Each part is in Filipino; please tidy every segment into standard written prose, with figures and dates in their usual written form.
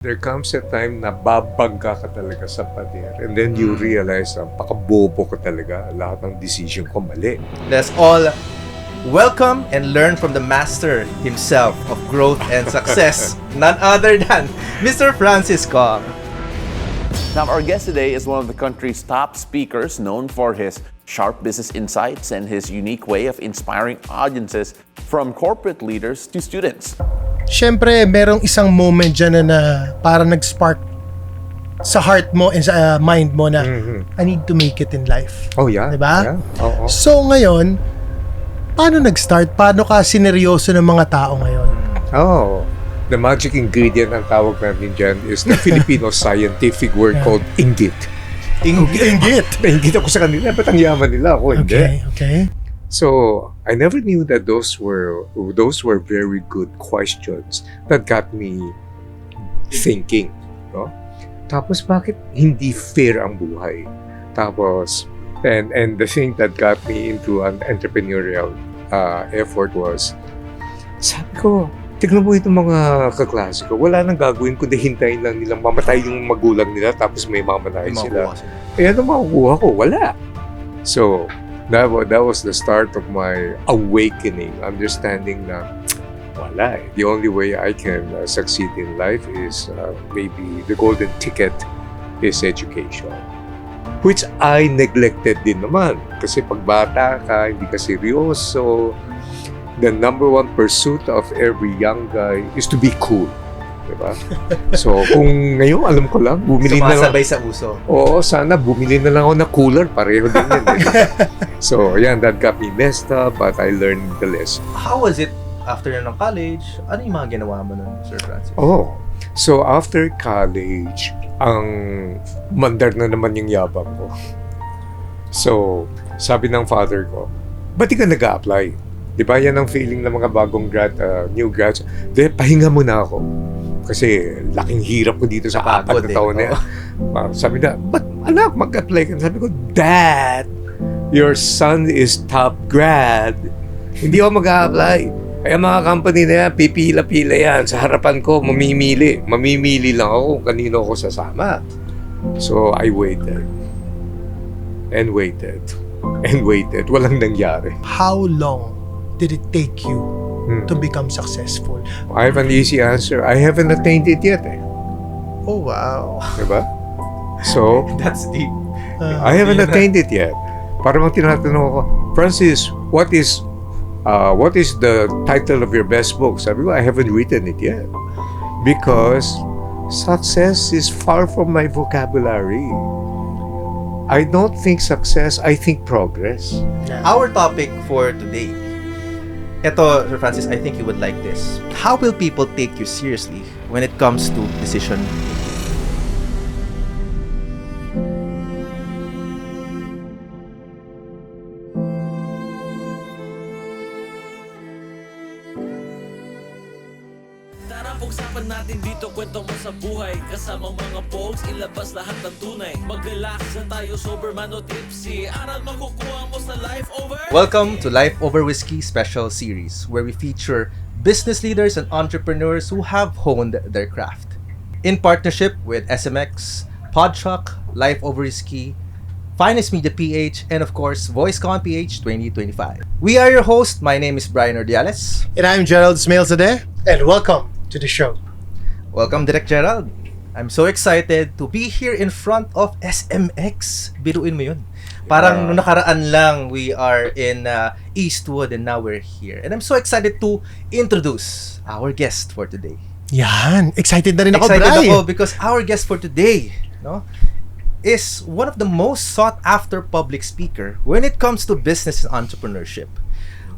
There comes a time na babangga ka talaga sa pader and then you realize na pakabobo ka talaga. Lahat ng decision ko mali. Let's all welcome and learn from the master himself of growth and success, none other than Mr. Francis Kong. Now, our guest today is one of the country's top speakers, known for his sharp business insights and his unique way of inspiring audiences from corporate leaders to students. Siyempre, merong isang moment dyan na parang nag-spark sa heart mo and sa mind mo na I need to make it in life. Oh yeah. Diba? Yeah. Oo. So ngayon, paano nag-start? Paano ka sineryoso ng mga tao ngayon? Oh, the magic ingredient ang tawag natin dyan is the Filipino scientific word called inggit. Inggit. Nainggit ako sa kanila, ba't ang yaman nila? Ako hindi. Okay. So, I never knew that those were very good questions that got me thinking, no? Tapos bakit hindi fair ang buhay? Tapos and the thing that got me into an entrepreneurial effort was, sabi ko, tignan mo itong mga kaklase ko, wala nang gagawin kundi hintayin lang nilang mamatay yung magulang nila tapos may mamanahin sila. Eh ano makukuha ko? Wala. So, that was the start of my awakening, understanding na wala eh. The only way I can succeed in life is maybe the golden ticket is education. Which I neglected din naman. Kasi pag bata ka, hindi ka seryoso. The number one pursuit of every young guy is to be cool. Diba? So, kung ngayon, alam ko lang, bumili na lang. Sumasabay sa uso. Oo, sana bumili na lang ako ng cooler. Pareho din yun. So, yan, that got me messed up, but I learned the lesson. How was it after ng college? Ano yung mga ginawa mo nun, Sir Francis? Oh, so after college, ang mandar na naman yung yabang ko. So, sabi ng father ko, ba't di ka nag-a-apply? Di ba yan ang feeling ng mga bagong new grads? De, pahinga muna ako. Kasi laking hirap ko dito sa apat na taon na yan. Sabi na, ba't anak, mag-apply ka? Sabi ko, Dad, your son is top grad. Hindi ako mag-a-apply. Kaya mga company na yan, pipila-pila yan. Sa harapan ko, mamimili. Mamimili lang ako kung kanino ako sasama. So, I waited. And waited. And waited. Walang nangyari. How long did it take you to become successful? I have an easy answer. I haven't attained it yet eh. Oh, wow. Diba? So, That's deep. I haven't attained it yet. Parang tinatanong ako, Francis, what is the title of your best book? Sabi ko, I haven't written it yet. Because success is far from my vocabulary. I don't think success, I think progress. Our topic for today. Ito, Sir Francis, I think you would like this. How will people take you seriously when it comes to decision making? Tara, pag-usapan natin dito, kwento mo sa buhay. Kasamang mga pogs, ilabas lahat ng tunay. Mag-relax na tayo, sober man o tipsy. Aral makukuha mo sa Life Over. Welcome to Life Over Whiskey Special Series, where we feature business leaders and entrepreneurs who have honed their craft. In partnership with SMX, Podshock, Life Over Whiskey, Finest Media PH, and of course, VoiceCon PH 2025. We are your host. My name is Brian Ordiales. And I'm Gerald Smailzadeh. And welcome to the show. Welcome, Direct Gerald. I'm so excited to be here in front of SMX. Biruin mo yun. Parang nung nakaraan lang, we are in Eastwood and now we're here. And I'm so excited to introduce our guest for today. Yan. Excited na rin ako, Excited Bri. ako because our guest for today, no, is one of the most sought-after public speaker when it comes to business and entrepreneurship.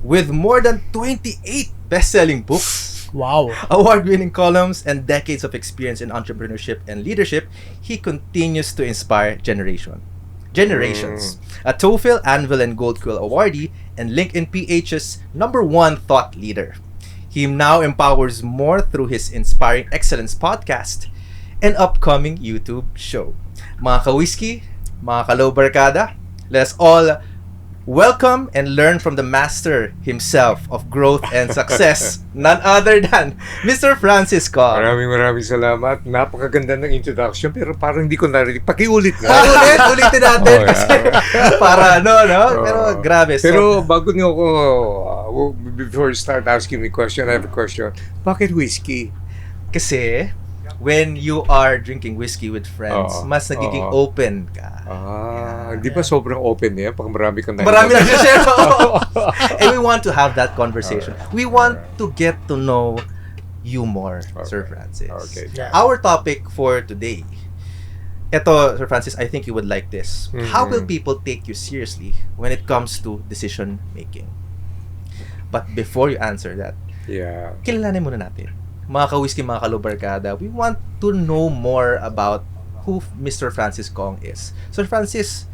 With more than 28 best-selling books, Wow. award-winning columns, and decades of experience in entrepreneurship and leadership, he continues to inspire generations. A TOEFL, Anvil, and Gold Quill awardee, and LinkedIn PH's #1 thought leader. He now empowers more through his Inspiring Excellence podcast and upcoming YouTube show. Mga ka-whiskey, mga ka-low barkada, let's all Welcome and learn from the master himself of growth and success, none other than Mr. Francis Kong. Maraming salamat. Napakaganda ng introduction pero parang hindi ko narinig. Pakiulit nga. Ulitin natin Oh, kasi para pero grabe. So, Pero bago niyo ako, before you start asking me question, I have a question. Bakit whiskey? kasi when you are drinking whiskey with friends, Oo. mas nagiging Oo. open ka. Di ba sobrang open niya? Pag marami kang Marami lang share. And we want to have that conversation. We want to get to know you more, Sir Francis. Okay. Yeah. Our topic for today. Ito, Sir Francis, I think you would like this. How will people take you seriously when it comes to decision making? But before you answer that, Yeah. kilalanin muna natin. Mga ka-whiskey, mga kalubarkada, we want to know more about who Mr. Francis Kong is. Sir Francis,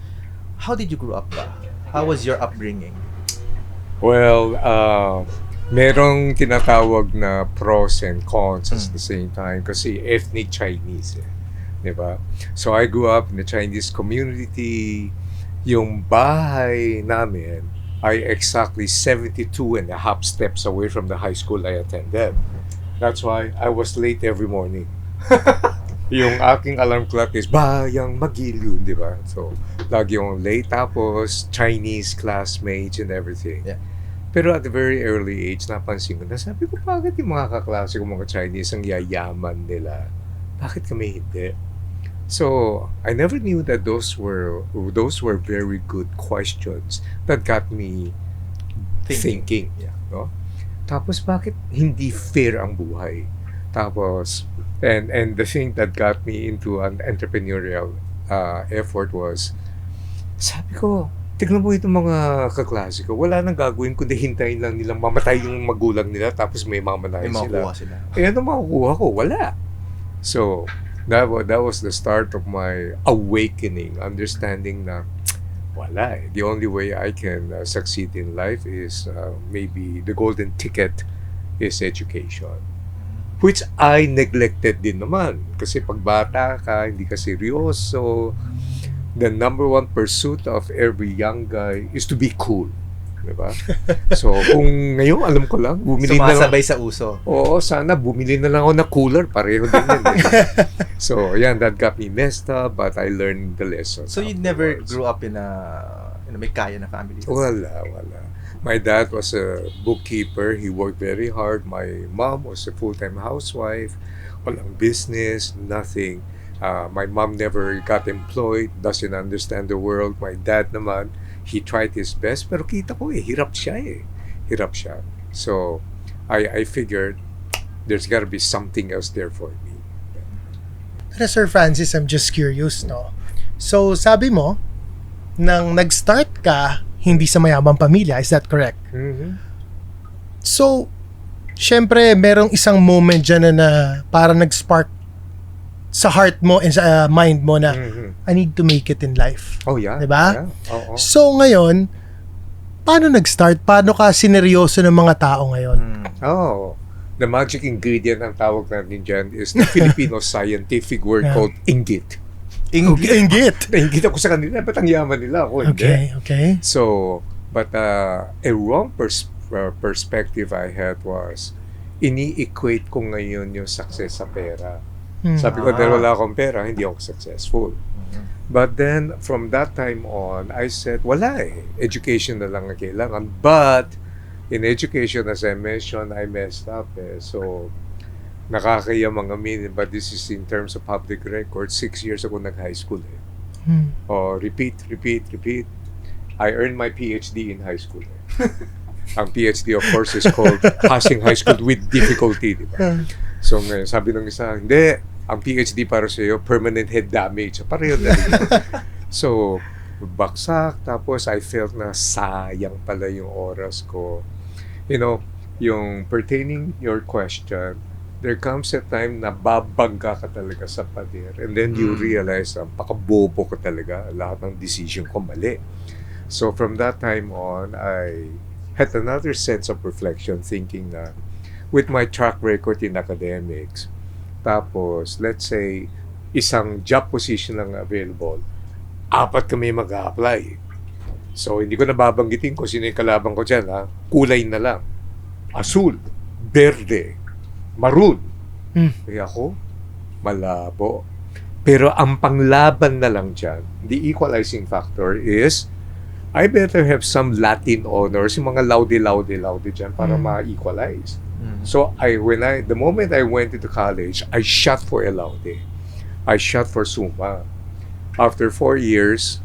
how did you grow up ba? How was your upbringing? Well, merong tinatawag na pros and cons at the same time kasi ethnic Chinese diba? So I grew up in the Chinese community. Yung bahay namin ay exactly 72 and a half steps away from the high school I attended. That's why I was late every morning. Yung aking alarm clock is bayang magiliw, di ba? So, lagi yung late tapos Chinese classmates and everything. Yeah. Pero at a very early age, napansin ko na sabi ko, bakit yung mga kaklase ko mga Chinese ang yayaman nila? Bakit kami hindi? So, I never knew that those were very good questions that got me thinking. Yeah. No? Tapos bakit hindi fair ang buhay? Tapos and the thing that got me into an entrepreneurial effort was sabi ko, tignan mo itong mga kaklase ko, wala nang gagawin kundi hintayin lang nilang mamatay yung magulang nila tapos may mamanahin May sila. makuha sila. Eh ano makukuha ko? Wala. So that was the start of my awakening, understanding na wala. The only way I can succeed in life is maybe the golden ticket is education. Which I neglected din naman. Kasi pag bata ka, hindi ka seryoso. The number one pursuit of every young guy is to be cool. Diba? So, kung ngayon, alam ko lang, bumili na lang. Sumasabay sa uso. Oo, sana bumili na lang ako ng cooler. Pareho din yun. So, yan, that got me messed up, but I learned the lesson. So you never afterwards. grew up in a may kaya na family? Wala. My dad was a bookkeeper. He worked very hard. My mom was a full-time housewife. Walang business, nothing. My mom never got employed, doesn't understand the world. My dad naman, he tried his best, pero kita ko hirap siya. Hirap siya. So, I figured there's gotta be something else there for me. Pero Sir Francis, I'm just curious, no? So, sabi mo, nang nag-start ka, hindi sa mayabang pamilya, is that correct? Mm-hmm. So, syempre, merong isang moment dyan na parang nag-spark sa heart mo and sa mind mo na I need to make it in life. Oh, yeah. Diba? Yeah. Oo. So, ngayon, paano nag-start? Paano ka sineryoso ng mga tao ngayon? Oh, the magic ingredient ang tawag natin dyan is the Filipino scientific word Yeah. called inggit. Inggit. Nainggit ako sa kanila, ba't ang yaman nila? Ako hindi. Okay. So, but a wrong perspective I had was, ini-equate ko ngayon yung success sa pera. Sabi ko, dahil wala akong pera, hindi ako successful. But then, from that time on, I said, wala education na lang ang kailangan. But, in education, as I mentioned, I messed up So, nakakaya mga aminin, but this is in terms of public record, 6 years ako nag-high school Oh, repeat. I earned my PhD in high school Ang PhD, of course, is called passing high school with difficulty, di ba? So, ngayon, sabi ng isa, hindi, ang PhD para sa iyo, permanent head damage. So, pareho na rin. So, baksak, tapos I felt na sayang pala yung oras ko. You know, yung pertaining your question, there comes a time na babangga ka talaga sa pader and then you realize pakabobo ko talaga, lahat ng decision ko mali. So from that time on, I had another sense of reflection, thinking na with my track record in academics, tapos let's say isang job position lang available, 4 kami mag-a-apply. So, hindi ko nababanggitin kung sino yung kalaban ko dyan, ha? Kulay na lang. Asul, berde, maroon. Kaya ako, malabo. Pero ang panglaban na lang dyan, the equalizing factor is, I better have some Latin honors, yung mga laude dyan para ma-equalize. So, the moment I went into college, I shot for a laude. I shot for summa. After 4 years,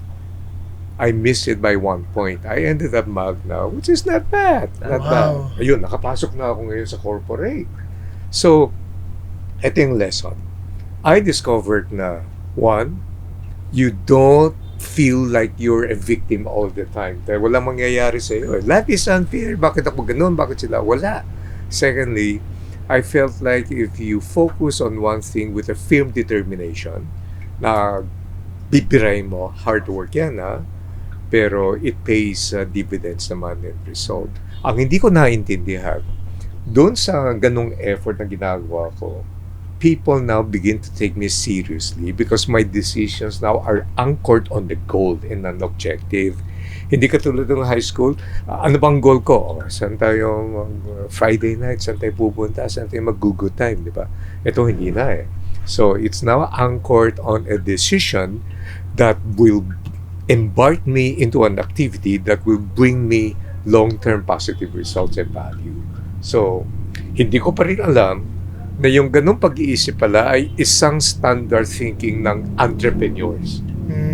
I missed it by 1 point. I ended up magna, which is not bad. Not bad. Ayun, nakapasok na ako ngayon sa corporate. So, ito yung lesson. I discovered na, one, you don't feel like you're a victim all the time. Dahil walang mangyayari sa iyo. Life is unfair. Bakit ako ganun? Bakit sila? Wala. Secondly, I felt like if you focus on one thing with a firm determination, na bibirahin mo, hard work yan, ha? Pero it pays dividends naman and result. Ang hindi ko naintindihan, doon sa ganong effort na ginagawa ko, people now begin to take me seriously because my decisions now are anchored on the goal and an objective. Hindi katulad ng high school, ano bang goal ko? Saan tayo Friday night, saan tayo pupunta, saan tayo mag-good time, di ba? Ito hindi na eh. So it's now anchored on a decision that will embark me into an activity that will bring me long-term positive results and value. So, hindi ko pa rin alam na yung ganung pag-iisip pala ay isang standard thinking ng entrepreneurs.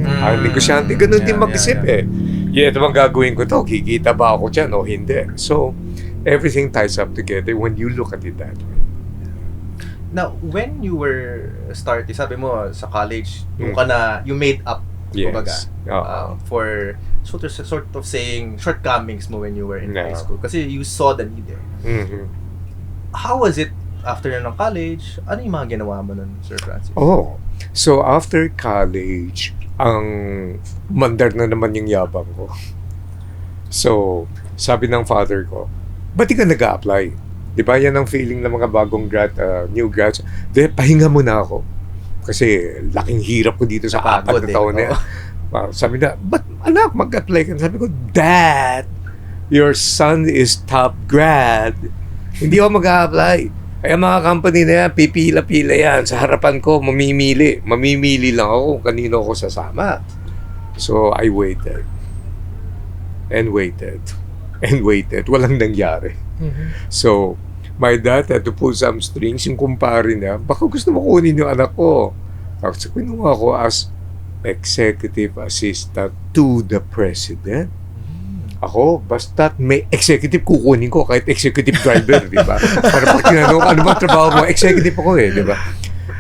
Ang negosyante, ganun din mag-isip eh. Ito bang gagawin ko to? Kikita ba ako dyan o hindi? So, everything ties up together when you look at it that way. Now, when you were starting, sabi mo sa college, you made up, kumbaga, for sort of saying shortcomings mo when you were in high school. Kasi you saw the need there. How was it after ng college? Ano yung mga ginawa mo nun, Sir Francis? So after college, ang mandar na naman yung yabang ko. So, sabi ng father ko, ba't di ka nag-a-apply? Di ba yan ang feeling ng mga bagong new grads? Pahinga muna ako. Kasi laking hirap ko dito sa 4 na taon na yan. Sabi na, ba't anak, mag-apply ka? Sabi ko, Dad, your son is top grad. Hindi ako mag-a-apply. Kaya mga company na yan, pipila-pila yan. Sa harapan ko, mamimili. Mamimili lang ako kung kanino ako sasama. So, I waited. And waited. And waited. Walang nangyari. So, my dad had to pull some strings. Yung kumpare niya, baka gusto mo kunin yung anak ko. Tapos, kinuha ko as executive assistant to the president. Ako, basta may executive kukunin ko kahit executive driver, di ba? Para pag tinanong, ano ba trabaho mo? Executive ako eh, di ba?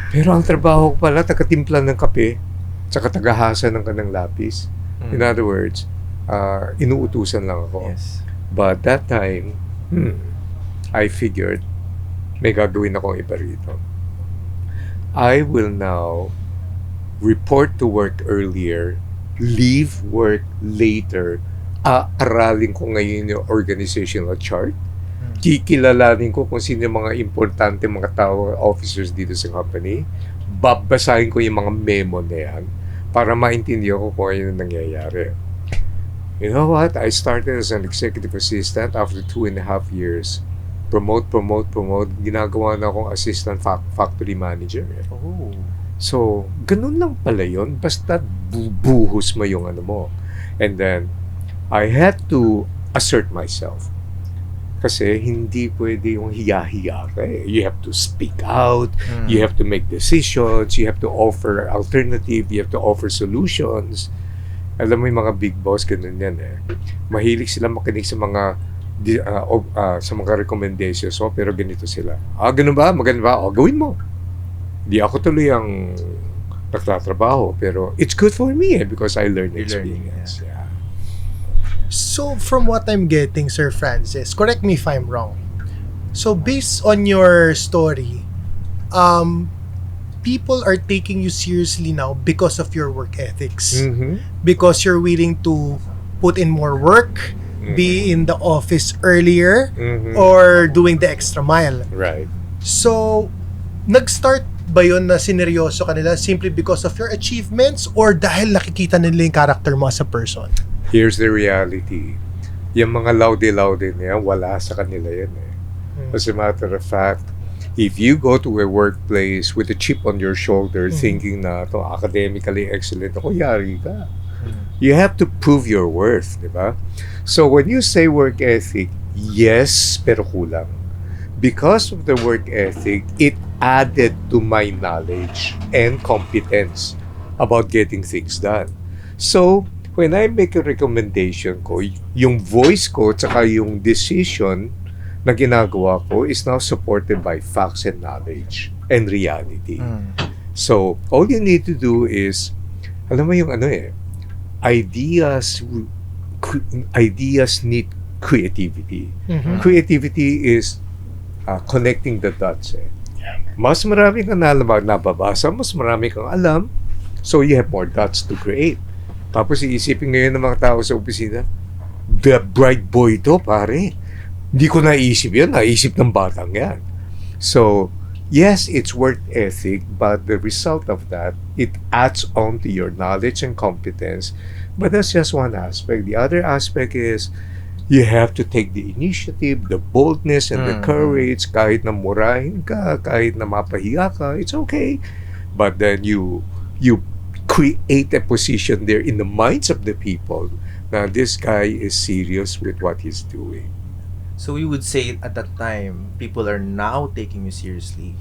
Pero ang trabaho ko pala, taga-timpla ng kape, tsaka tagahasa ng kanang lapis. In other words, inuutusan lang ako. Yes. But that time, I figured, may gagawin akong iba rito. I will now report to work earlier, leave work later, aralin ko ngayon yung organizational chart, kikilalanin ko kung sino yung mga importante mga tao, officers dito sa company, babasahin ko yung mga memo na yan para maintindihan ko kung ano yung nangyayari. You know what? I started as an executive assistant after 2.5 years. Promote. Ginagawa na akong assistant factory manager. Oh. So, ganun lang pala yun. Basta buhos mo yung ano mo. And then, I had to assert myself. Kasi hindi pwede yung hiya-hiya ka eh. You have to speak out, you have to make decisions, you have to offer alternative, you have to offer solutions. Alam mo yung mga big boss, ganun yan eh. Mahilig sila makinig sa mga recommendations. So, pero ganito sila. Ganun ba? Maganda ba? Gawin mo. Di ako tuloy ang nagtatrabaho, pero it's good for me eh, because I learned experience. Yeah. So, from what I'm getting, Sir Francis, correct me if I'm wrong. So, based on your story, people are taking you seriously now because of your work ethics. Because you're willing to put in more work, be in the office earlier, or doing the extra mile. Right. So, nag-start ba yun na sineryoso ka nila simply because of your achievements or dahil nakikita nila yung character mo as a person? Here's the reality. Yung mga laude-laude na yan, wala sa kanila yan eh. As a matter of fact, if you go to a workplace with a chip on your shoulder thinking na to academically excellent ako, yari ka. You have to prove your worth, di ba? So when you say work ethic, yes, pero kulang. Because of the work ethic, it added to my knowledge and competence about getting things done. So, when I make a recommendation ko, yung voice ko tsaka yung decision na ginagawa ko is now supported by facts and knowledge and reality. So, all you need to do is, alam mo yung ideas need creativity. Creativity is connecting the dots eh. Mas marami kang nababasa, mas marami kang alam, so you have more dots to create. Tapos iisipin ngayon ng mga tao sa opisina, the bright boy to, pare. Hindi ko naisip yan, naisip ng batang yan. So, yes, it's work ethic, but the result of that, it adds on to your knowledge and competence. But that's just one aspect. The other aspect is, you have to take the initiative, the boldness, and the courage. Kahit na murahin ka, kahit na mapahiya ka, it's okay. But then you create a position there in the minds of the people. Now, this guy is serious with what he's doing. So we would say at that time, people are now taking you seriously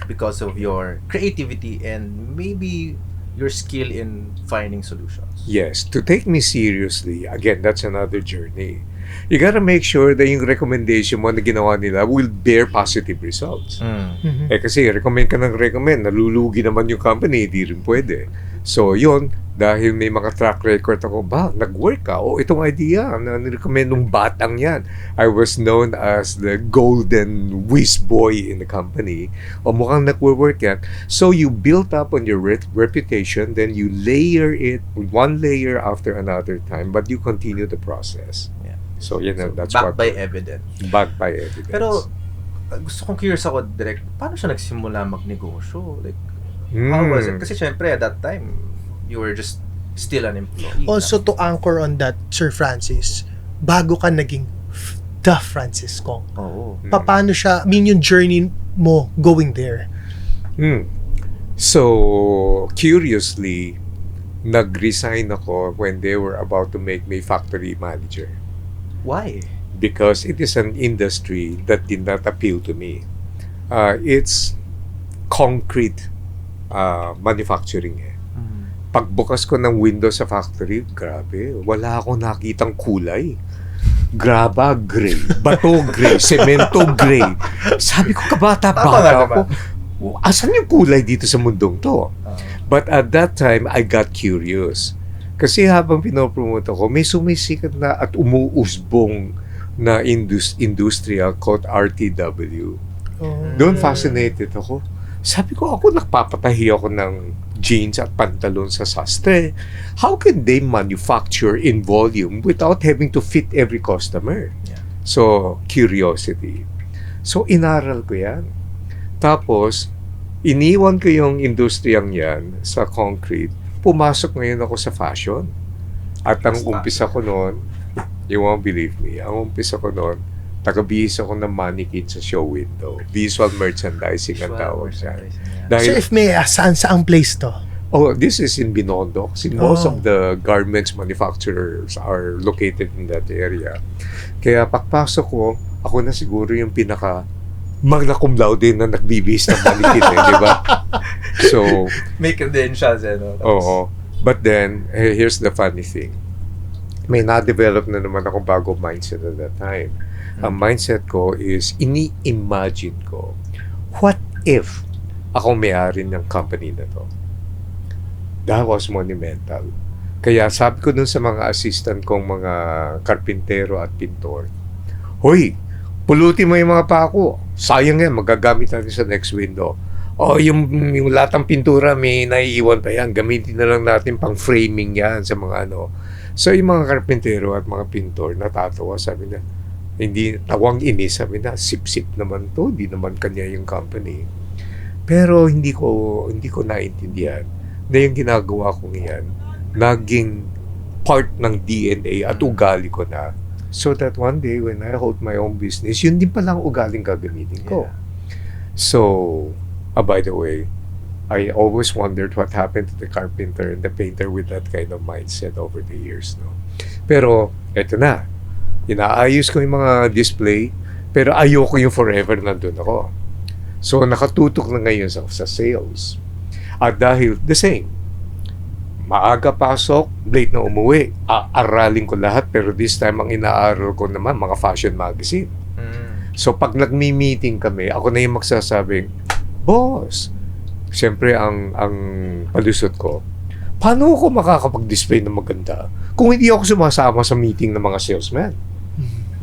because of your creativity and maybe your skill in finding solutions. Yes, to take me seriously, again, that's another journey. You gotta make sure that yung recommendation mo na ginawa nila will bear positive results. Eh kasi recommend ka ng recommend, nalulugi naman yung company, hindi rin pwede. So yun, dahil may mga track record ako, nag-work ka, itong idea na nirecommend ng batang yan. I was known as the golden whiz boy in the company. Mukhang nag-work yan. So you build up on your reputation, then you layer it, one layer after another time, but you continue the process. Yeah. So, that's backed what... by evidence. Backed by evidence. Pero, gusto kong curious ako, direct, paano siya nagsimula magnegosyo? Like, how was it? Kasi syempre, at that time, you were just still an employee. Also, to anchor on that, Sir Francis, bago ka naging the Francis Kong, paano siya, yung journey mo going there? So, curiously, nag-resign ako when they were about to make me factory manager. Why? Because it is an industry that did not appeal to me. It's concrete manufacturing eh. Pagbukas ko ng window sa factory, grabe, wala akong nakitang kulay. Graba gray, bato gray, semento gray. Sabi ko, kabata-bata ako. Asan yung kulay dito sa mundong to? But at that time, I got curious. Kasi habang pinopromote ako, may sumisikat na at umuusbong na industrial called RTW. Doon fascinated ako. Sabi ko, nagpapatahi ako ng jeans at pantalon sa sastre. How can they manufacture in volume without having to fit every customer? Yeah. So, curiosity. So, inaral ko yan. Tapos, iniwan ko yung industriyang yan sa concrete. Pumasok ngayon ako sa fashion. At ang umpisa ko noon, you won't believe me, ang umpisa ko noon, taga-bihis ako ng mannequin sa show window. Visual merchandising ang tawag siya. So if may saan ang place to? This is in Binondo. Kasi most of the garments manufacturers are located in that area. Kaya pagpasok ko, ako na siguro yung pinaka magna cum laude na nagbibihis ng mannequin di ba? So, may credentials Oo. But then, here's the funny thing. May na-develop na naman akong bagong mindset at that time. Ang mindset ko is, ini-imagine ko, what if ako may-ari ng company na to? That was monumental. Kaya sabi ko dun sa mga assistant kong mga karpintero at pintor, hoy, pulutin mo yung mga pako. Sayang yan, magagamit natin sa next window. Yung latang pintura, may naiiwan pa yan. Gamitin na lang natin pang framing yan sa mga ano. So, yung mga karpintero at mga pintor, natatawa, sabi na, hindi, tawang inis, sabi na, sip-sip naman to, hindi naman kanya yung company. Pero hindi ko naintindihan na yung ginagawa kong yan, naging part ng DNA at ugali ko na. So that one day, when I hold my own business, yun din palang ugaling gagamitin ko. So, by the way, I always wondered what happened to the carpenter and the painter with that kind of mindset over the years, no? Pero, eto na. Inaayos ko yung mga display, pero ayoko yung forever nandun ako. So, nakatutok na ngayon sa sales. At dahil, the same. Maaga pasok, late na umuwi. Aralin ko lahat, pero this time, ang inaaral ko naman, mga fashion magazine. So, pag nagmi-meeting kami, ako na yung magsasabing, boss, siyempre, ang palusot ko, paano ako makakapag-display ng maganda kung hindi ako sumasama sa meeting ng mga salesman?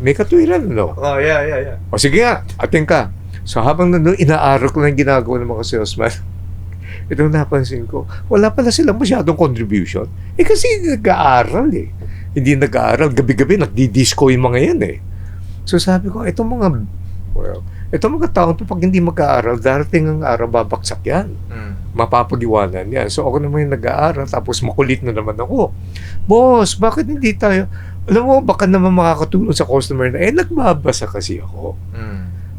May katwiran, no? Oh, yeah. O sige nga, ating ka. So, habang nandun, inaaral ko na yung ginagawa ng mga salesman. Ito napansin ko, wala pala silang masyadong contribution. Kasi hindi nag-aaral eh. Hindi nag-aaral. Gabi-gabi, nagdi-disco yung mga yan eh. So sabi ko, itong mga taong to, pag hindi mag-aaral, darating ang araw, babaksak yan. Mapapag-iwanan yan. So ako naman yung nag-aaral, tapos makulit na naman ako. Boss, bakit hindi tayo? Alam mo, baka naman makakatulong sa customer na, nagbabasa kasi ako.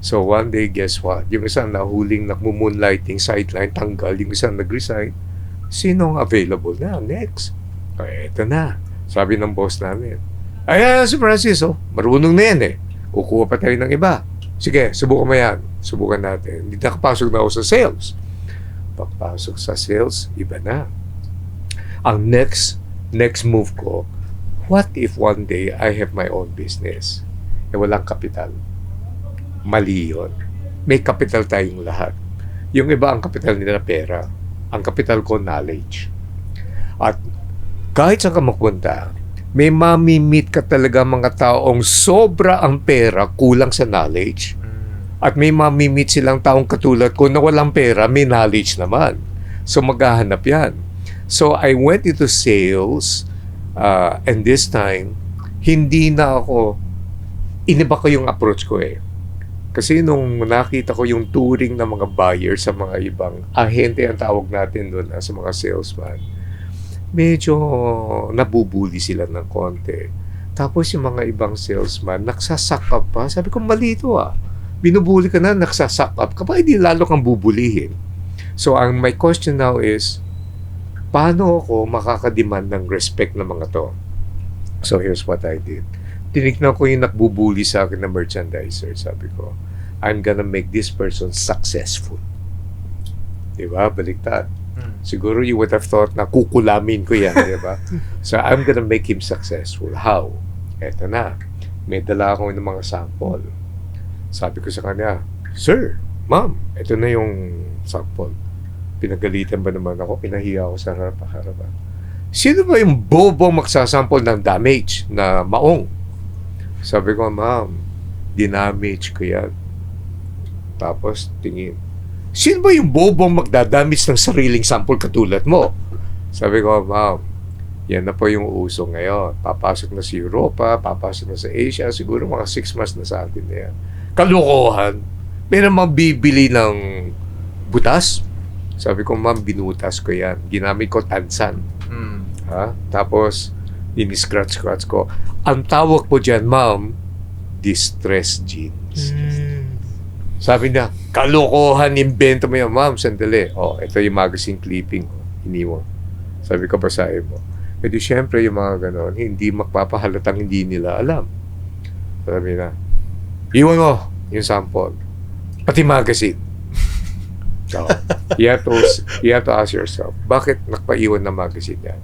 So one day, guess what? Yung isang nahuling nagmo-moonlighting sideline, tanggal. Yung isang nag-resign. Sinong available na? Next. Eto na. Sabi ng boss namin. Si Francis, marunong na yan eh. Kukuha pa tayo ng iba. Sige, subukan mo yan. Subukan natin. Hindi nakapasok na ako sa sales. Pagpasok sa sales, iba na. Ang next move ko, what if one day I have my own business? Walang kapital. Mali yun. May kapital tayong lahat. Yung iba, ang kapital nila pera. Ang kapital ko, knowledge. At kahit saan ka magpunta, may mamimit ka talaga mga taong sobra ang pera, kulang sa knowledge. At may mamimit silang taong katulad ko na walang pera, may knowledge naman. So maghahanap yan. So I went into sales, and this time, hindi na ako, iniba ko yung approach ko eh. Kasi nung nakita ko yung touring ng mga buyers sa mga ibang ahente ang tawag natin doon sa mga salesman, medyo nabubuli sila ng konti. Tapos yung mga ibang salesman, nagsasakap pa. Sabi ko, mali ito ah. Binubuli ka na, nagsasakap ka pa, hindi lalo kang bubulihin. So my question now is, paano ako makakademand ng respect ng mga to? So here's what I did. Tinignan ko yung nagbubuli sa akin na merchandiser. Sabi ko, I'm gonna make this person successful. Diba? Baliktad. Siguro you would have thought na kukulamin ko yan. Diba? So I'm gonna make him successful. How? Eto na. May dala ako ng mga sample. Sabi ko sa kanya, Sir, Ma'am, ito na yung sample. Pinagalitan ba naman ako? Pinahiya ako sa harapan. Sino ba yung bobo magsasample ng damage na maong? Sabi ko, Ma'am, dinamage ko yan. Tapos, tingin. Sino ba yung bobong magdadamage ng sariling sample katulad mo? Sabi ko, Ma'am, yan na po yung uso ngayon. Papasok na sa Europa, papasok na sa Asia, siguro mga 6 months na sa atin na yan. Kalukuhan. May naman bibili ng butas. Sabi ko, Ma'am, binutas ko yan. Ginamit ko tansan. Tapos, ini-scratch ko. Ang tawag po dyan, Ma'am, distress jeans. Sabi niya, kalokohan, invento mo yan, Ma'am, sandali. Ito yung magazine clipping. Iniwan. Sabi ko, basahin mo. Di syempre, yung mga ganon, hindi magpapahalatang hindi nila alam. Sabi na, iwan mo yung sample. Pati magazine. So, you have to ask yourself, bakit nakpaiwan na magazine yan?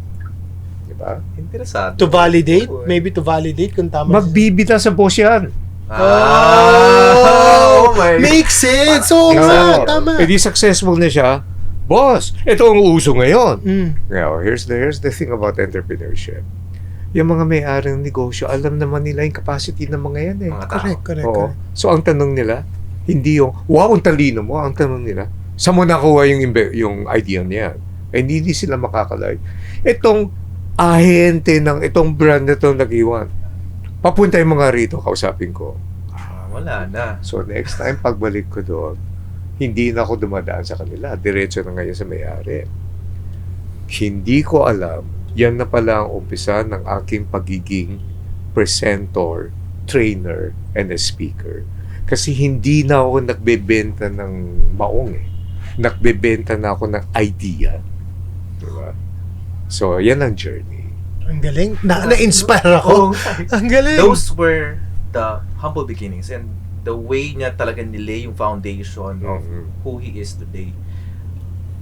Diba? Interesante. To validate? Maybe to validate kung tama. Magbibita sa boss yan. Oh my God. Makes sense. Oo nga, tama. Di successful na siya. Boss, ito ang uso ngayon. Now, here's the thing about entrepreneurship. Yung mga may-ari ng negosyo, alam naman nila yung capacity ng mga yan eh. Mga tao. Correct. So, ang tanong nila, hindi yung, wow, ang talino mo. Ang tanong nila, saan mo nakuha yung idea niya? Hindi sila makakalay. Itong ahente ng itong brand na itong nag-iwan. Papunta yung mga rito, kausapin ko. Wala na. So next time, pagbalik ko doon, hindi na ako dumadaan sa kanila. Diretso na ngayon sa may-ari. Hindi ko alam yan na pala ang umpisa ng aking pagiging presenter, trainer, and a speaker. Kasi hindi na ako nagbebenta ng maong eh. Nagbebenta na ako ng idea. Diba? So, yan ang journey. Ang galing. Na-inspire ako. Ang galing. Those were the humble beginnings and the way niya talaga nilay yung foundation of who he is today.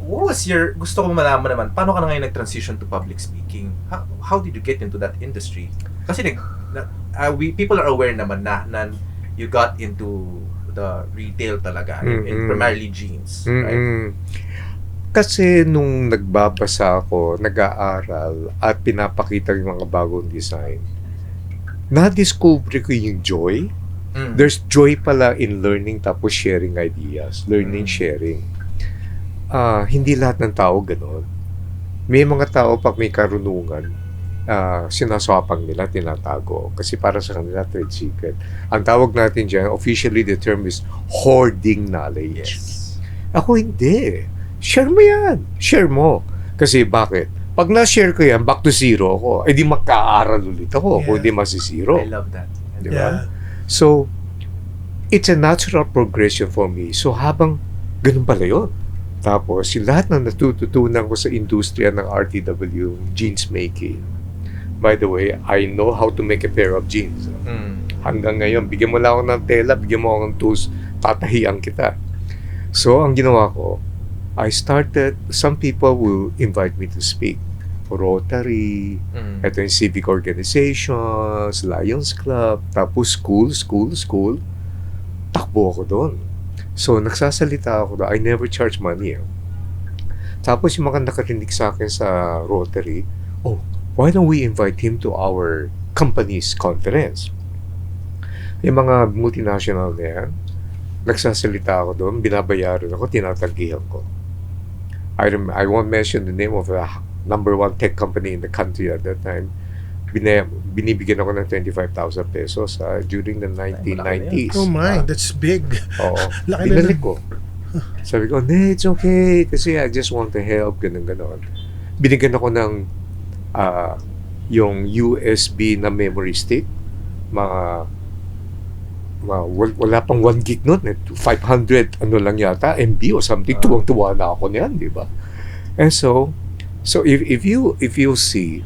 What was your, gusto ko malaman naman, paano ka na ngayon nag-transition to public speaking? How did you get into that industry? Kasi people are aware naman na you got into the retail talaga, in primarily jeans, right? Kasi nung nagbabasa ako, nag-aaral, at pinapakita yung mga bagong design, na-discover ko yung joy. There's joy pala in learning tapos sharing ideas. Learning, sharing. Hindi lahat ng tao gano'n. May mga tao pag may karunungan, sinaswapang nila, tinatago. Kasi para sa kanila, trade secret. Ang tawag natin dyan, officially the term is hoarding knowledge. Yes. Ako hindi. Share mo yan. Share mo. Kasi bakit? Pag na-share ko yan, back to zero ako. Eh di magka-aaral ulit ako kung di masisiro. I love that. Di ba? So, it's a natural progression for me. So, habang ganun pala yun. Tapos, yung lahat na natututunan ko sa industriya ng RTW, jeans making. By the way, I know how to make a pair of jeans. Hanggang ngayon, bigyan mo lang ako ng tela, bigyan mo ako ng tools, tatahian kita. So, ang ginawa ko, I started, some people will invite me to speak. Rotary, ito yung civic organizations, Lions Club, tapos school. Takbo ako doon. So, nagsasalita ako doon. I never charge money. Tapos yung mga nakarinig sa akin sa Rotary, why don't we invite him to our company's conference? Yung mga multinational na yan, nagsasalita ako doon, binabayaran ako, tinatanggihan ko. I won't mention the name of the number one tech company in the country at that time. Binibigyan ako ng 25,000 pesos during the 1990s. Oh my, that's big. Oo. Laki Binalik ko. Sabi ko, it's okay. Kasi I just want to help. Ganun. Binigyan ako ng yung USB na memory stick. Wala pang 1 gig nun. 500 ano lang yata, MB or something. Tuwang-tuwa na ako niyan, di ba? And so if you see,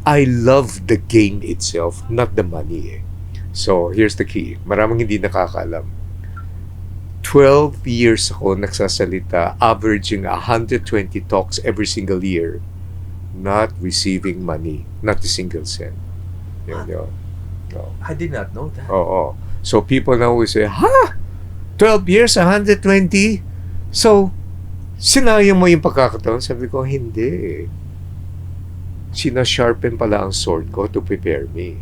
I love the game itself, not the money. So, here's the key. Maraming hindi nakakaalam. 12 years ako nagsasalita, averaging 120 talks every single year, not receiving money, not a single cent. Yun. No. I did not know that. Oo. So, people now will say, 12 years, 120? So, sinayang mo yung pagkakataon? Sabi ko, hindi. Sinasharpen pala ang sword ko to prepare me.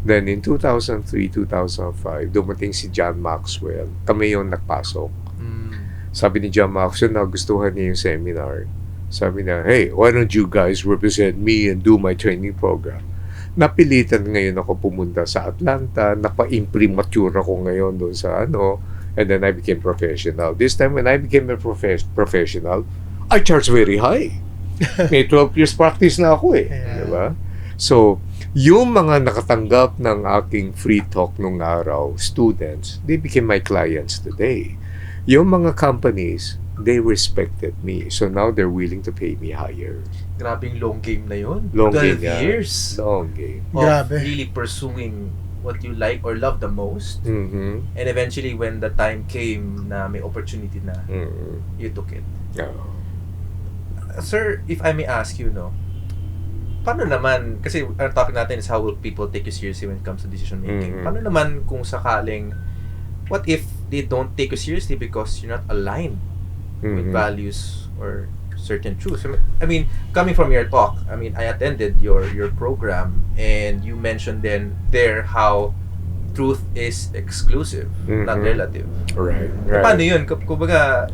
Then in 2003, 2005, dumating si John Maxwell. Kami yung nagpasok. Sabi ni John Maxwell, nagustuhan niya yung seminar. Sabi niya, hey, why don't you guys represent me and do my training program? Napilitan ngayon ako pumunta sa Atlanta. Napa-imprimature ako ngayon doon sa and then I became professional. This time when I became a professional, I charged very high. May 12 years practice na ako diba? So, yung mga nakatanggap ng aking free talk nung araw, students, they became my clients today. Yung mga companies, they respected me. So now they're willing to pay me higher. Grabing long game na yun. Long 12 game, years long game. of Grabe. really pursuing what you like or love the most. Mm-hmm. And eventually, when the time came na may opportunity na, you took it. Sir, if I may ask you, paano naman, kasi our topic natin is how will people take you seriously when it comes to decision making. Paano naman kung sakaling, what if they don't take you seriously because you're not aligned with values or certain truths? I mean, coming from your talk, I attended your program and you mentioned there how truth is exclusive, not relative. Right. Paano yun? Kumbaga,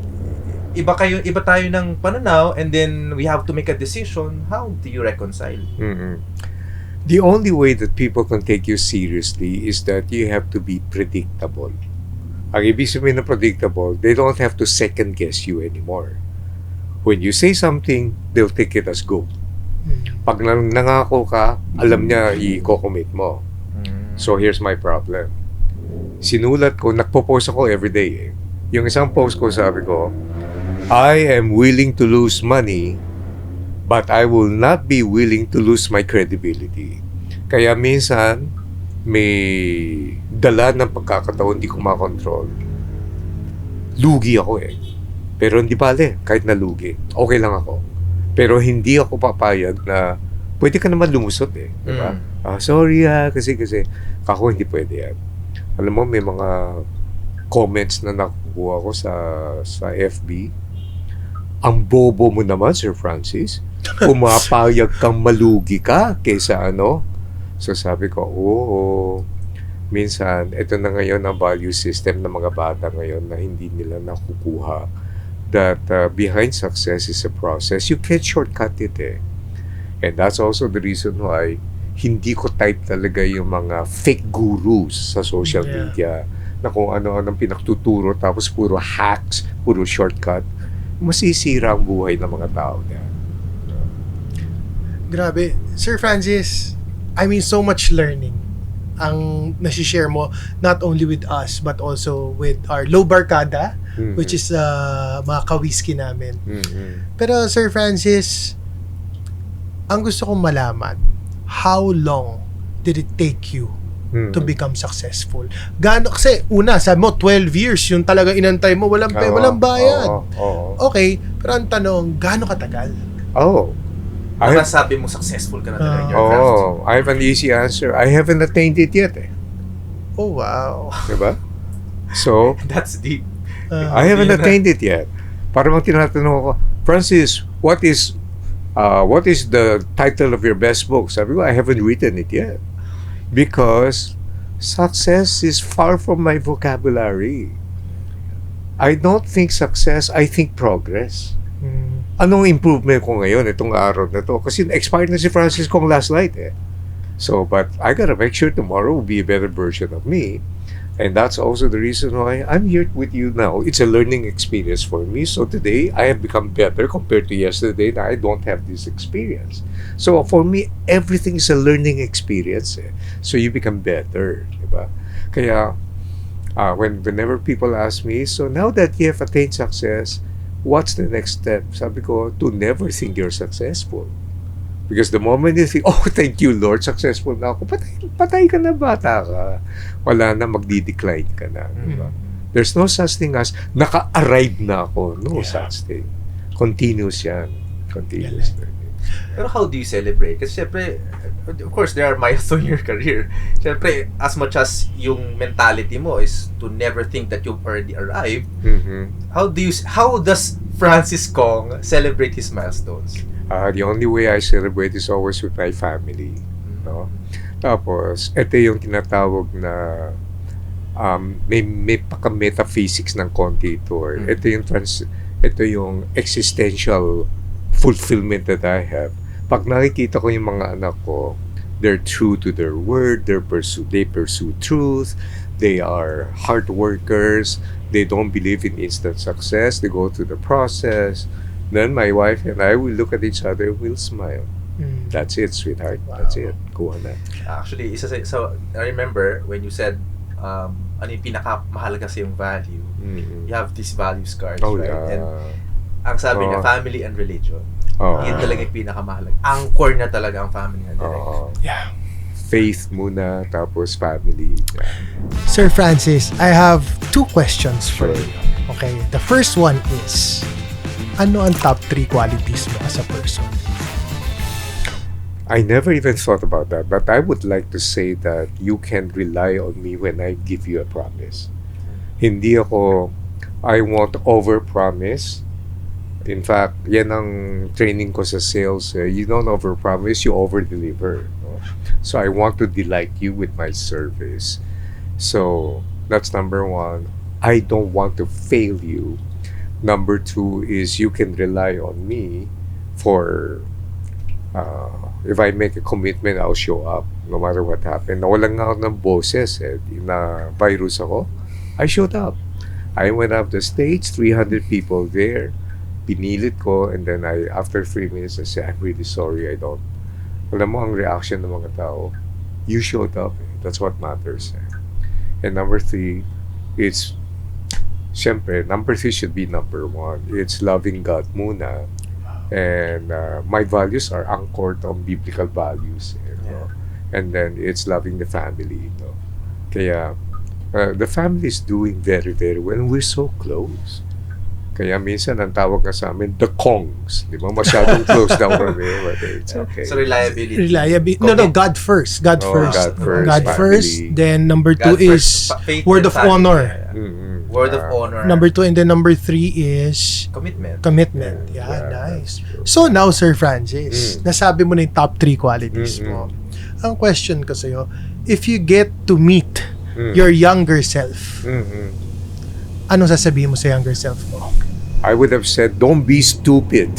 iba tayo ng pananaw and then we have to make a decision. How do you reconcile? The only way that people can take you seriously is that you have to be predictable. Ang ibig sabihin na predictable, they don't have to second guess you anymore. When you say something, they'll take it as gold. Pag nangako ka, alam niya i-commit mo. So here's my problem. Sinulat ko, nagpo-post ako everyday eh. Yung isang post ko, sabi ko, I am willing to lose money, but I will not be willing to lose my credibility. Kaya minsan, may dala ng pagkakataon di ko makontrol. Lugi ako eh. Pero hindi bale, kahit nalugi. Okay lang ako. Pero hindi ako papayag na pwede ka naman lumusot eh. Diba? Sorry kasi ako hindi pwede yan. Alam mo, may mga comments na nakukuha ko sa FB. Ang bobo mo naman, Sir Francis. Pumapayag kang malugi ka kaysa ano. So sabi ko, minsan, ito na ngayon ang value system ng mga bata ngayon na hindi nila nakukuha. That behind success is a process. You can't shortcut it eh. And that's also the reason why hindi ko type talaga yung mga fake gurus sa social media na kung ano-anong pinagtuturo tapos puro hacks, puro shortcut. Masisira ang buhay ng mga tao niya. Grabe. Sir Francis, I mean, so much learning ang nasi-share mo, not only with us, but also with our low barkada, which is mga kawiski namin. Pero Sir Francis, ang gusto kong malaman, how long did it take you to become successful? Gaano, kasi una, sabi mo, 12 years, yung talaga inantay mo, walang bayad. Okay, pero ang tanong, gaano katagal? Sabi mo successful ka na talaga in your craft. I have an easy answer. I haven't attained it yet eh. Oh, wow. Diba? So, That's deep. I haven't attained it yet. Parang tinatanong ako, Francis, what is the title of your best book? Sabi ko, I haven't written it yet. Because success is far from my vocabulary. I don't think success, I think progress. Anong improvement ko ngayon itong araw na to? Kasi expired na si Francis kong last night eh. So, but I gotta make sure tomorrow will be a better version of me. And that's also the reason why I'm here with you now. It's a learning experience for me. So today, I have become better compared to yesterday that I don't have this experience. So for me, everything is a learning experience. Eh. So you become better. Diba? Kaya, whenever people ask me, so now that you have attained success, what's the next step? Sabi ko, to never think you're successful. Because the moment you think, oh, thank you, Lord, successful na ako, patay ka na, bata ka. Wala na, magdi-decline ka na. Diba? There's no such thing as, naka-arrive na ako. No such thing. Continuous yan. Continuous. Pero how do you celebrate? Kasi syempre, of course, there are milestones in your career. Syempre, as much as yung mentality mo is to never think that you've already arrived, how does Francis Kong celebrate his milestones? The only way I celebrate is always with my family. No? Tapos, ito yung tinatawag na may paka-metaphysics ng konti ito. Ito yung existential fulfillment that I have. Pag nakikita ko yung mga anak ko, they're true to their word, they pursue truth, they are hard workers, they don't believe in instant success, they go through the process. Then my wife and I will look at each other, we'll smile. That's it, sweetheart. Wow. That's it. Kuha na. Actually, so I remember when you said ano yung pinakamahalaga sa yung value, you have these value cards, right? Yeah. And ang sabi niya, family and religion. Yan talaga yung pinakamahalaga. Anchor na talaga ang family na direct. Yeah. Faith muna, tapos family. Yeah. Sir Francis, I have 2 questions for you. Okay, the first one is, ano ang top 3 qualities mo as a person? I never even thought about that, but I would like to say that you can rely on me when I give you a promise. Hindi ako, I won't over-promise. In fact, yan ang training ko sa sales. You don't over-promise, you over-deliver. No? So I want to delight you with my service. So that's number 1. I don't want to fail you. Number 2 is you can rely on me for if I make a commitment, I'll show up no matter what happened. Nawalan nga ako ng boses na virus ako. I showed up. I went up the stage, 300 people there. Pinilit ko, and then after 3 minutes, I said, I'm really sorry, alam mo ang reaction ng mga tao, you showed up. That's what matters. And number 3, it's siyempre, number 3 should be number 1. It's loving God muna. And my values are anchored on biblical values. And then it's loving the family. Kaya the family is doing very, very well. And we're so close. Kaya minsan ang tawag nga sa amin, the Kongs. Di ba? Masyadong close down kami. But it's okay. So reliability. No, God first. God first. God first, family. Then number 2 is word of honor. Word of honor. Number 2, and then number 3 is commitment. Yeah, nice. So now, Sir Francis, nasabi mo na yung top 3 qualities mo. Ang question ko sa'yo, if you get to meet your younger self, anong sasabihin mo sa younger self mo? I would have said, don't be stupid.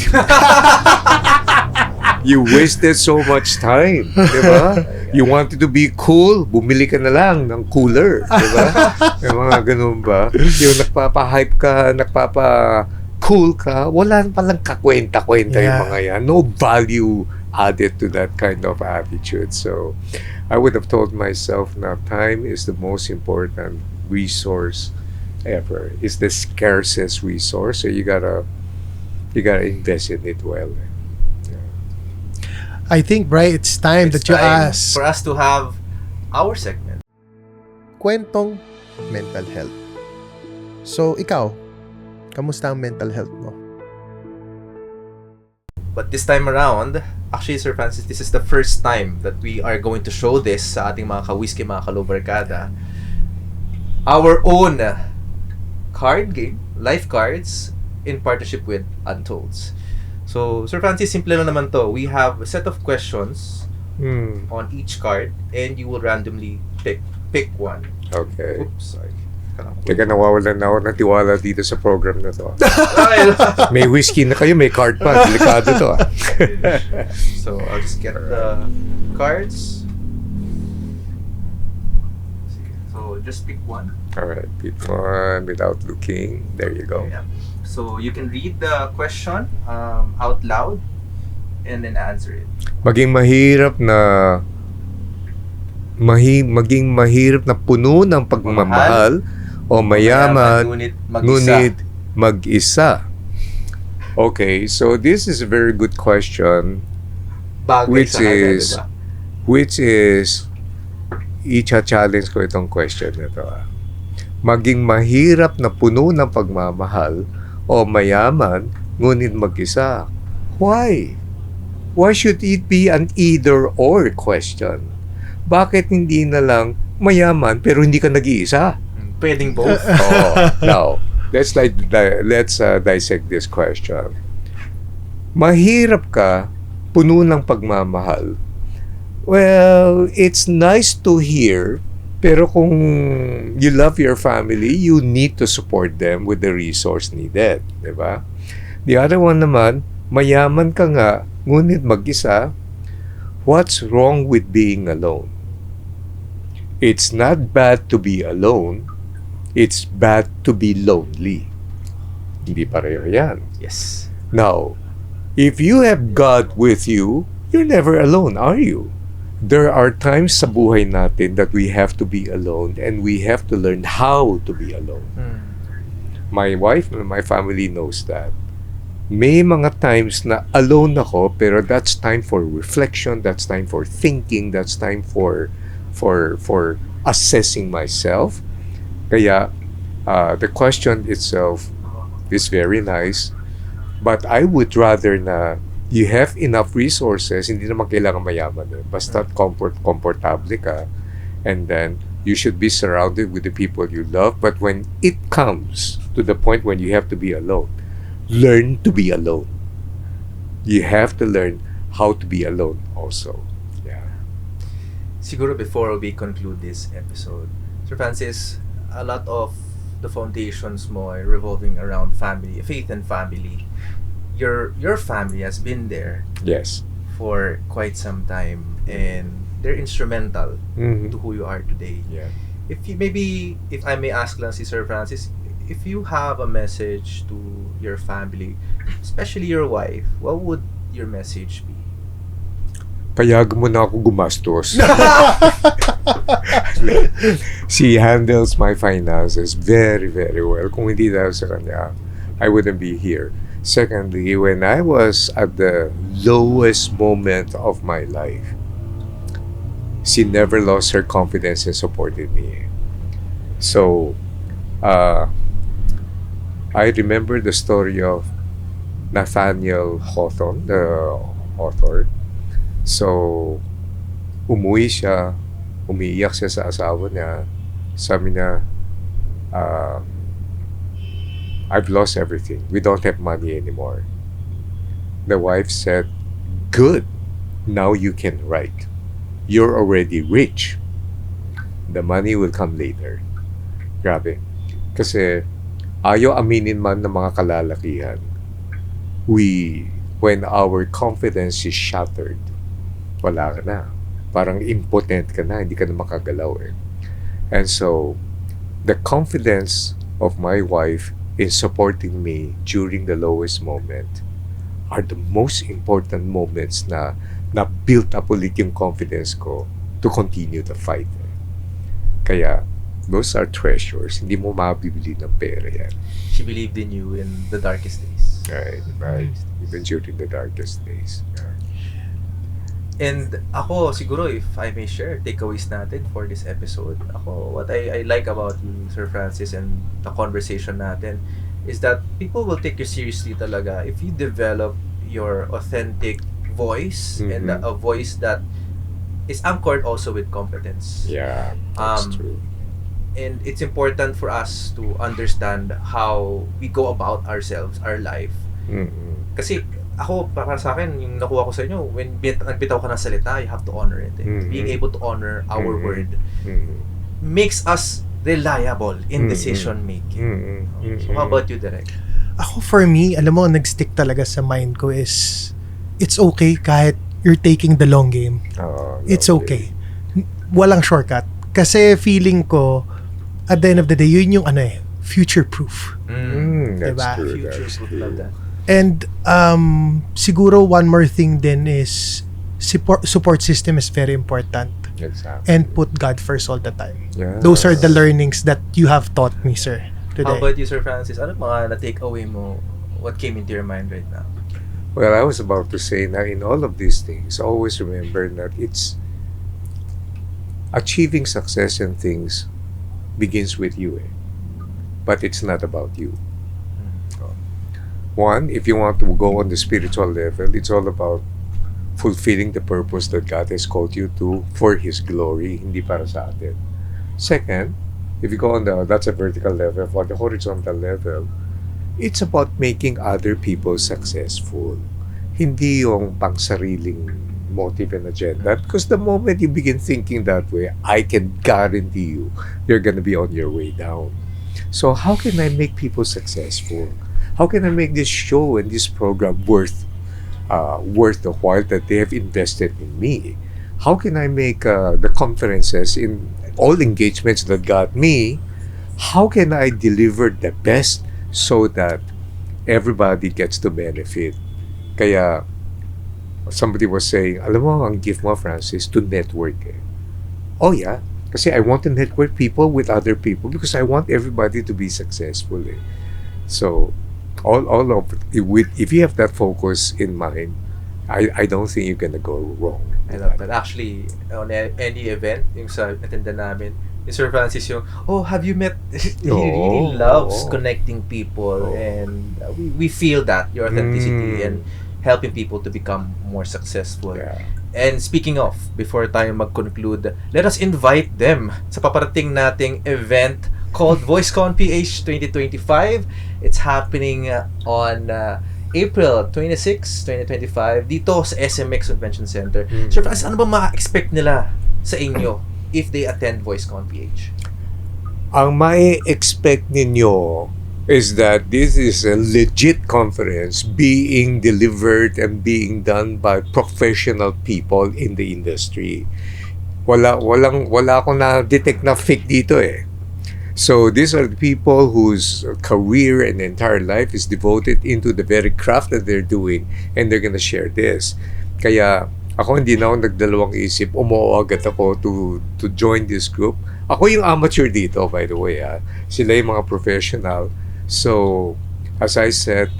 You wasted so much time. Diba? You wanted to be cool, bumili ka na lang ng cooler. Diba? Yung mga ganun ba? Yung nagpapa-hype ka, nagpapa-cool ka, wala palang kakwenta-kwenta yung mga yan. No value added to that kind of attitude. So, I would have told myself na time is the most important resource ever. It's the scarcest resource, so you gotta invest in it well. I think, Bri, it's time that you ask for us to have our segment. Kwentong mental health. So, ikaw, kamusta ang mental health mo? But this time around, actually, Sir Francis, this is the first time that we are going to show this sa ating mga ka-whiskey, mga ka-lobarkada. Our own card game, life cards, in partnership with Untolds. So, Sir Francis, simple lang naman to. We have a set of questions on each card, and you will randomly pick one. Okay. Oops, sorry. Teka, nawawalan na ako ng tiwala dito sa program na to. May whiskey na kayo, may card pa. Delikado to. So, I'll just get the cards. So, just pick one. Alright, pick one without looking. There you go. Yeah. So, you can read the question out loud and then answer it. Maging mahirap na puno ng pagmamahal o mayaman ngunit mag-isa. Okay, so this is a very good question, which is i-challenge ko itong question na to. Maging mahirap na puno ng pagmamahal o mayaman ngunit mag-isa. Why? Why should it be an either-or question? Bakit hindi na lang mayaman pero hindi ka nag-iisa? Pwedeng both. Now, let's dissect this question. Mahirap ka, puno ng pagmamahal. Well, it's nice to hear, pero kung you love your family, you need to support them with the resource needed. Diba? The other one naman, mayaman ka nga, ngunit mag-isa. What's wrong with being alone? It's not bad to be alone. It's bad to be lonely. Hindi pareho yan. Yes. Now, if you have God with you, you're never alone, are you? There are times sa buhay natin that we have to be alone and we have to learn how to be alone. My wife and my family knows that. May mga times na alone ako, pero that's time for reflection, that's time for thinking, that's time for assessing myself. Kaya the question itself is very nice, but I would rather na you have enough resources, hindi naman kailangan mayaman. Basta komportable ka, and then you should be surrounded with the people you love. But when it comes to the point when you have to be alone, learn to be alone. You have to learn how to be alone also. Yeah. Siguro before we conclude this episode, Sir Francis, a lot of the foundations mo are revolving around family, faith and family. Your family has been there Yes. for quite some time, and they're instrumental Mhm. to who you are today. Yeah. If I may ask lang si Sir Francis, if you have a message to your family, especially your wife, what would your message be? payagan mo na ako gumastos. She handles my finances very, very well. Kung hindi dahil sa kanya, I wouldn't be here. Secondly, when I was at the lowest moment of my life, she never lost her confidence and supported me. So, I remember the story of Nathaniel Hawthorne, the author. So, umuwi siya, umiiyak siya sa asawa niya. Sabi niya, I've lost everything. We don't have money anymore. The wife said, good, now you can write. You're already rich. The money will come later. Grabe. Kasi ayaw aminin man ng mga kalalakihan. When our confidence is shattered, wala ka na. Parang impotent ka na, hindi ka na makagalaw eh. And so, the confidence of my wife in supporting me during the lowest moment are the most important moments na built up ulit yung confidence ko to continue the fight. Kaya, those are treasures. Hindi mo mabibili ng pera yan. She believed in you in the darkest days. Right. Even during the darkest days. Yeah. And ako, siguro, if I may share takeaways natin for this episode, what I like about you, Sir Francis, and the conversation natin is that people will take you seriously talaga if you develop your authentic voice and a voice that is anchored also with competence. Yeah, that's true. And it's important for us to understand how we go about ourselves, our life. Kasi ako, para sa akin, yung nakuha ko sa inyo, when nagbitaw ka ng salita, you have to honor it. Being able to honor our word makes us reliable in decision making. So how about you, Direk? Ako, for me, alam mo, nag-stick talaga sa mind ko is, it's okay kahit you're taking the long game. It's okay. Walang shortcut. Kasi feeling ko, at the end of the day, yun yung future-proof. That's Diba? true. Future-proof, love that. And siguro one more thing din is support system is very important. Exactly. And put God first all the time. Yes. Those are the learnings that you have taught me, sir, today. How about you, Sir Francis? Ano mga na-take away mo? What came into your mind right now? Well, I was about to say na in all of these things, always remember that it's achieving success in things begins with you. But it's not about you. One, if you want to go on the spiritual level, it's all about fulfilling the purpose that God has called you to for His glory, hindi para sa atin. Second, if you go on that's a vertical level. For the horizontal level, it's about making other people successful. Hindi yung pang-sariling motive and agenda. Because the moment you begin thinking that way, I can guarantee you're gonna be on your way down. So how can I make people successful? How can I make this show and this program worth the while that they have invested in me? How can I make the conferences in all engagements that got me? How can I deliver the best so that everybody gets to benefit? Kaya somebody was saying, alam mo, ang gift mo, Francis, to network. Oh yeah, kasi I want to network people with other people because I want everybody to be successful. So all of if you have that focus in mind, I don't think you're gonna go wrong. I love that. Actually, on any event, yung sa attenda namin, yung Sir Francis yung, have you met? He really loves connecting people, and we feel that, your authenticity and helping people to become more successful. Yeah. And speaking of, before tayo mag-conclude, let us invite them sa paparating nating event called VoiceCon PH 2025. It's happening on April 26, 2025 dito sa SMX Convention Center. Sir Francis, ano ba ma-expect nila sa inyo if they attend VoiceCon PH? Ang mai-expect ninyo is that this is a legit conference being delivered and being done by professional people in the industry. Wala akong na-detect na fake dito eh. So these are the people whose career and entire life is devoted into the very craft that they're doing, and they're gonna share this. Kaya Ako hindi na ako nagdalawang isip, umuo agad ako to join this group. Ako yung amateur dito, by the way. Sila yung mga professional. So, as I said,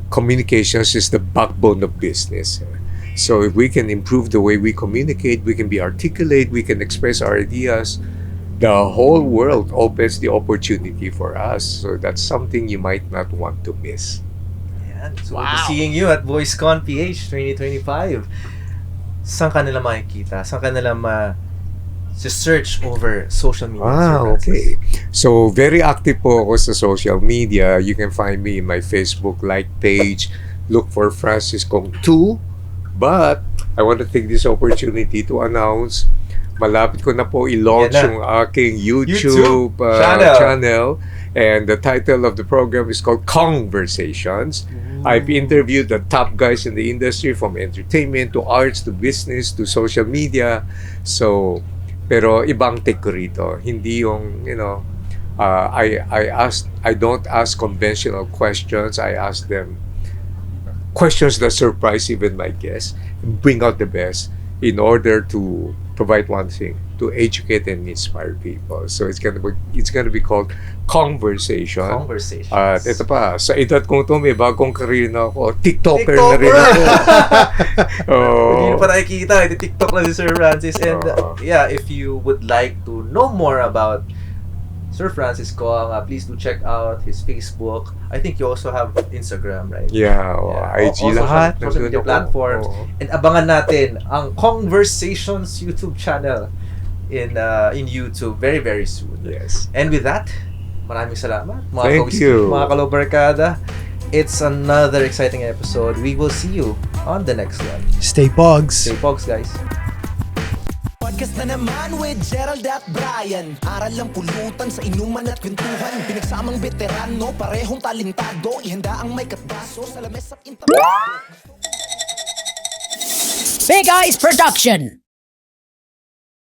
communications is the backbone of business. So if we can improve the way we communicate, we can be articulate, we can express our ideas, the whole world opens the opportunity for us. So that's something you might not want to miss. Ayan. So, we'll be seeing you at VoiceCon PH 2025. Saan ka nila makikita? Saan ka nila search over social media? Okay. So, very active po ako sa social media. You can find me in my Facebook like page. Look for Francis Kong 2. But, I want to take this opportunity to announce, malapit ko na po i-launch Yan na. yung aking YouTube channel. And the title of the program is called Conversations. I've interviewed the top guys in the industry, from entertainment to arts to business to social media. So, pero ibang take ko rito. Hindi yung, I don't ask conventional questions. I ask them questions that surprise even my guests, bring out the best in order to provide one thing, to educate and inspire people. So it's gonna be called Conversations. At ito pa, sa edad kong to, may bagong career na ako. TikToker na rin ako. Hindi na pa nakikita. TikTok na si Sir Francis. And if you would like to know more about Sir Francis Kong, please do check out his Facebook. I think you also have Instagram, right? IG all lahat. social media Nandun ako. platforms. And abangan natin ang Conversations YouTube channel in YouTube very, very soon. Yes. And with that, maraming salamat, mga Thank kawisti, you. mga kalobarkada. It's another exciting episode. We will see you on the next one. Stay pogs. Stay pogs, guys. Podcast na naman with Gerald at Brian. Aral lang pulutan sa inuman at kwentuhan. Pinagsamang veterano, parehong talentado. Ihanda ang may katbaso sa lames at intabado. Big Eyes Production.